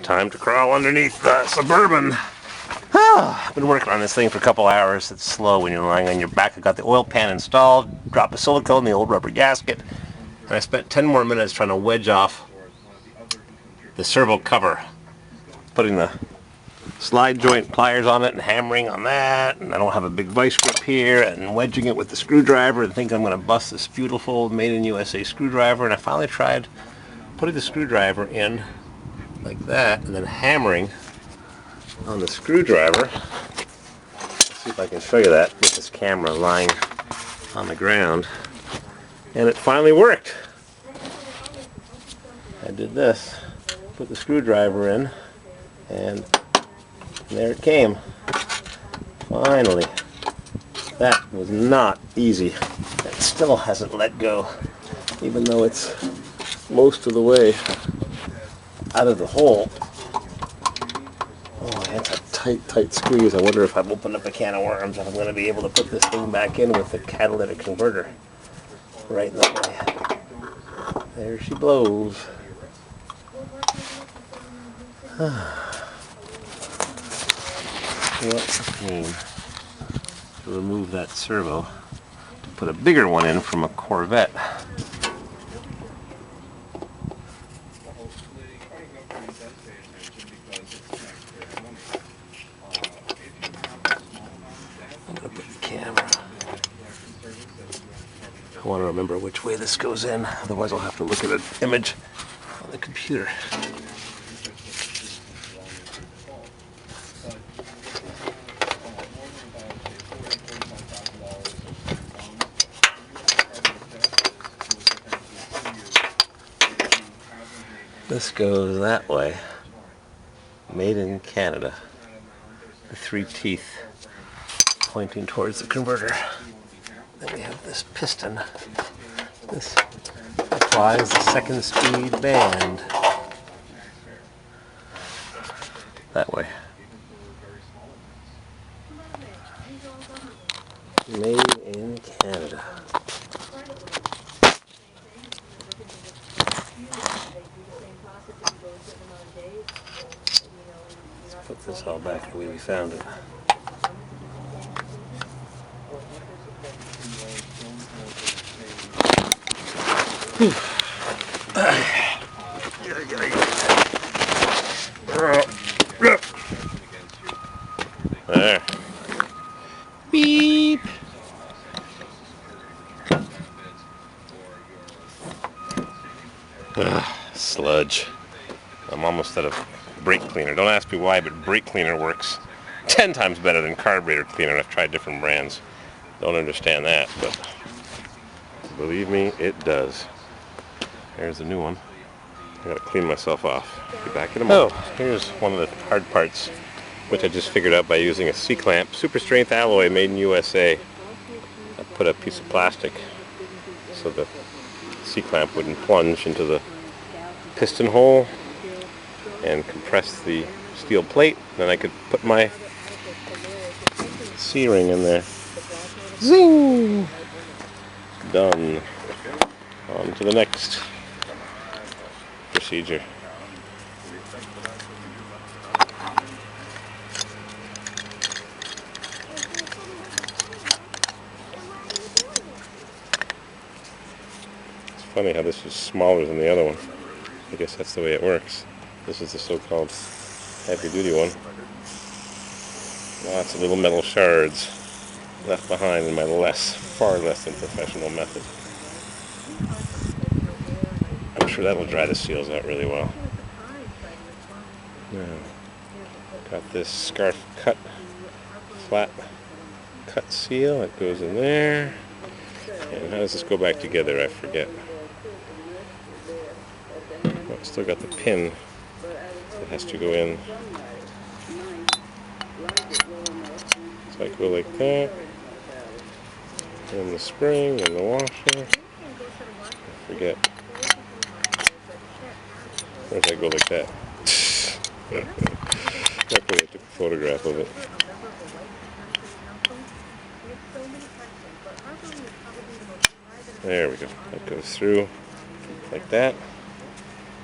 Time to crawl underneath the Suburban. I've been working on this thing for a couple hours. It's slow when you're lying on your back. I got the oil pan installed, dropped the silicone, the old rubber gasket, and I spent 10 more minutes trying to wedge off the servo cover, putting the slide joint pliers on it and hammering on that, and I don't have a big vice grip here, and wedging it with the screwdriver and think I'm going to bust this beautiful made in USA screwdriver. And I finally tried putting the screwdriver in like that and then hammering on the screwdriver. Let's see if I can show you that with this camera lying on the ground. And it finally worked. I did this, put the screwdriver in, and there it came. Finally. That was not easy. It still hasn't let go, even though it's most of the way out of the hole. Oh, that's a tight squeeze. I wonder if I've opened up a can of worms, if I'm going to be able to put this thing back in with the catalytic converter right in that way. There she blows. What a pain to remove that servo to put a bigger one in from a Corvette. I'm going to put the camera. I want to remember which way this goes in, otherwise I'll have to look at an image on the computer. This goes that way, made in Canada. The 3 teeth pointing towards the converter. Then we have this piston. This applies the 2nd speed band. That way. Made in Canada. Let's put this all back the way we found it. There. Beep. Sludge. I'm almost out of brake cleaner. Don't ask me why, but brake cleaner works 10 times better than carburetor cleaner. I've tried different brands. Don't understand that, but believe me, it does. There's a new one. I gotta clean myself off. Be back in a moment. Oh, here's one of the hard parts, which I just figured out by using a C-clamp. Super strength alloy made in USA. I put a piece of plastic so the C-clamp wouldn't plunge into the piston hole and compress the steel plate. Then I could put my C-ring in there. Zing! Done. On to the next procedure. It's funny how this is smaller than the other one. I guess that's the way it works. This is the so-called heavy-duty one. Lots of little metal shards left behind in my far less than professional method. I'm sure that'll dry the seals out really well. Now, got this scarf cut, flat cut seal. It goes in there. And how does this go back together? I forget. Oh, still got the pin that has to go in. So I go like that. And the spring and the washer. I forget. Or if I go like that. Luckily I took a photograph of it. There we go. That goes through like that.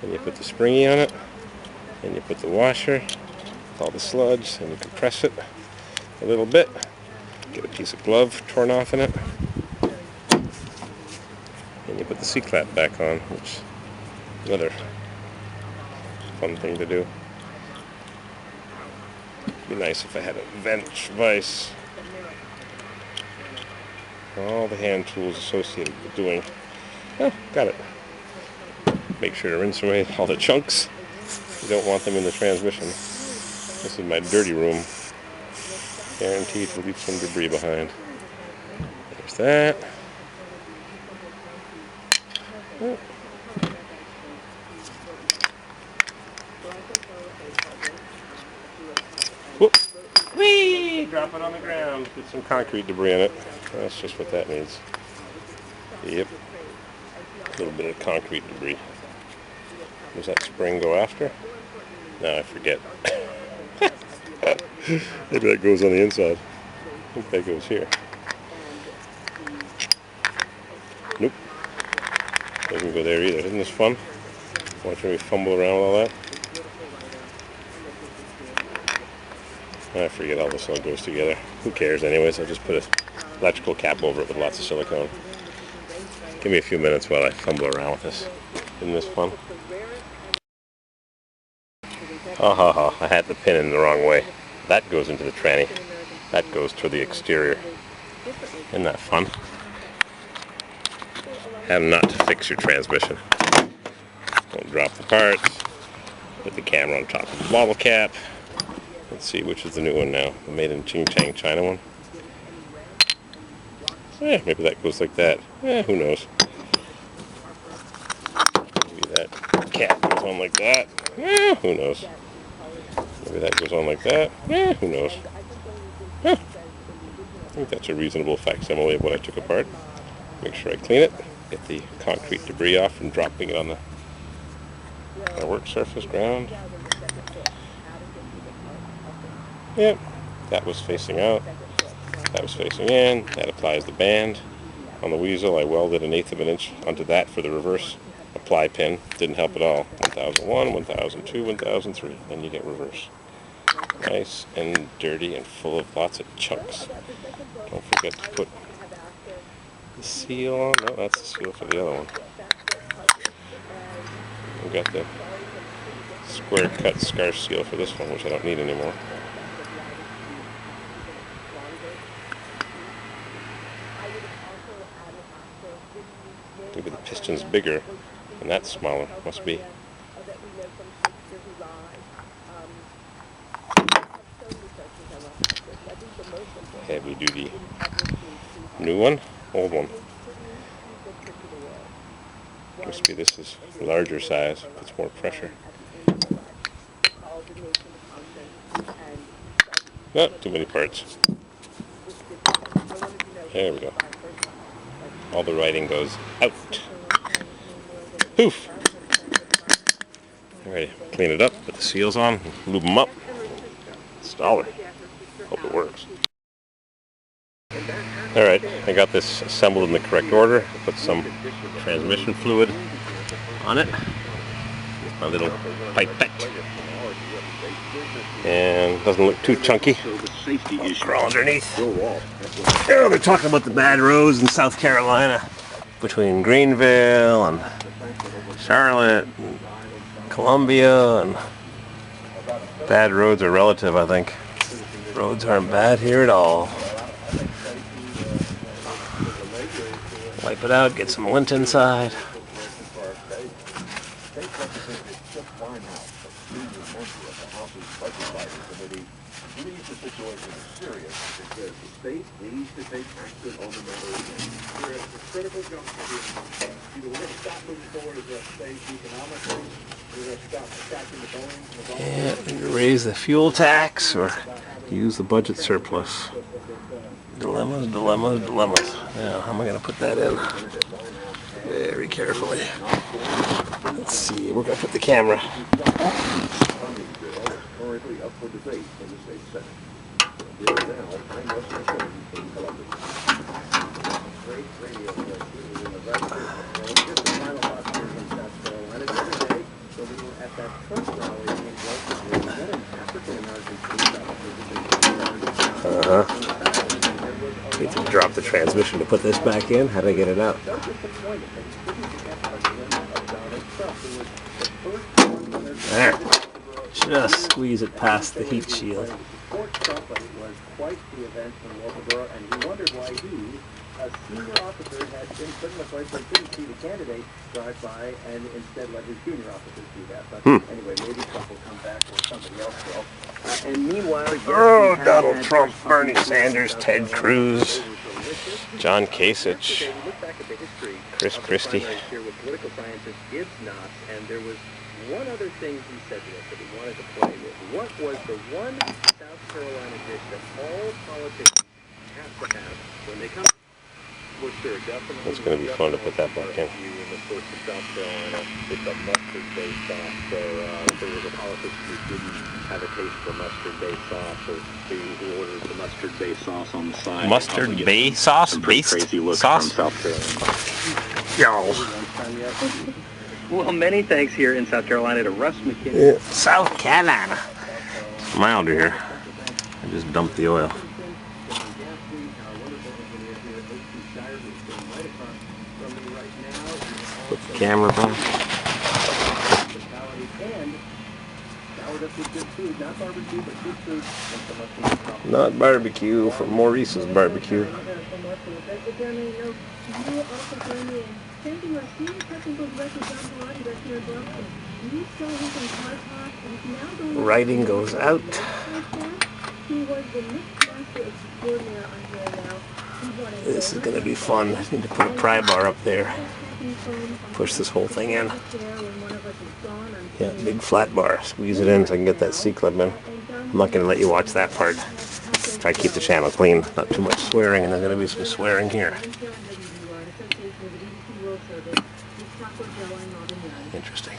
Then you put the springy on it. And you put the washer, all the sludge, and you compress it a little bit. Get a piece of glove torn off in it. And you put the C-clap back on, which is another fun thing to do. It'd be nice if I had a vent vise. All the hand tools associated with doing. Oh, got it. Make sure to rinse away all the chunks. You don't want them in the transmission. This is my dirty room. Guaranteed to leave some debris behind. There's that. Oh. Whoop. Whee! Drop it on the ground. Get some concrete debris in it. That's just what that needs. Yep. A little bit of concrete debris. Does that spring go after? No, I forget. Maybe that goes on the inside. I think that goes here. Nope. Doesn't go there either. Isn't this fun? Watching me fumble around with all that. I forget how this all goes together. Who cares anyways? I'll just put an electrical cap over it with lots of silicone. Give me a few minutes while I fumble around with this. Isn't this fun? Oh, ha, ha. I had the pin in the wrong way. That goes into the tranny. That goes to the exterior. Isn't that fun? Have not to fix your transmission. Don't drop the parts. Put the camera on top of the bottle cap. Let's see which is the new one now. The made in Ching Chang China one. Maybe that goes like that. Who knows? Maybe that cap goes on like that. Who knows? Maybe that goes on like that. Who knows? I think that's a reasonable facsimile of what I took apart. Make sure I clean it. Get the concrete debris off from dropping it on the work surface ground. Yep, that was facing out. That was facing in. That applies the band. On the weasel, I welded 1/8 of an inch onto that for the reverse apply pin. Didn't help at all. 1001, 1002, 1003. Then you get reverse. Nice and dirty and full of lots of chunks. Don't forget to put the seal on. No, that's the seal for the other one. We've got the square cut scarf seal for this one, which I don't need anymore. Maybe the piston's bigger and that's smaller. Must be. Heavy duty. New one, old one. Must be this is larger size, puts more pressure. Not too many parts. There we go. All the writing goes out. Poof! Alrighty, clean it up, put the seals on, lube them up. Install it. Hope it works. Alright, I got this assembled in the correct order. Put some transmission fluid on it. With my little pipette. And doesn't look too chunky. I'll crawl underneath. Oh, they're talking about the bad roads in South Carolina. Between Greenville and Charlotte and Columbia, and bad roads are relative, I think. Roads aren't bad here at all. Wipe it out, get some lint inside. And raise the fuel tax or use the budget surplus. Dilemmas, dilemmas, dilemmas. Now, how am I going to put that in? Very carefully. Let's see, we're going to put the camera. Need to drop the transmission to put this back in. How do I get it out? There. Just squeeze it past the heat shield. Quite the event in Walterboro, and he wondered why he, a senior officer, had been put in a place where he couldn't see the candidate drive by and instead let his junior officers do that. But anyway, maybe Trump will come back or somebody else will. And meanwhile, Donald Trump, Bernie Sanders, Ted Cruz, John Kasich, Chris Christie. Political scientist Gibbs Knox, and there was one other thing he said to us that he wanted to play with. What was the one South Carolina dish that all politicians have to have when they come? For sure, definitely. It's going to be fun to put that back in. In the course of South Carolina, it's a mustard-based sauce. So there was a politician who didn't have a taste for mustard-based sauce, so he ordered the mustard-based sauce on the side. Mustard-based sauce? Crazy look from South Carolina. Yo. Well, many thanks here in South Carolina to Russ McKinney. South Carolina. It's milder here. I just dumped the oil. Put the camera back. Not barbecue from Maurice's barbecue. Writing goes out. This is going to be fun. I need to put a pry bar up there. Push this whole thing in. Yeah, big flat bar. Squeeze it in so I can get that C-clip in. I'm not going to let you watch that part. Try to keep the channel clean. Not too much swearing, and there's going to be some swearing here. Interesting.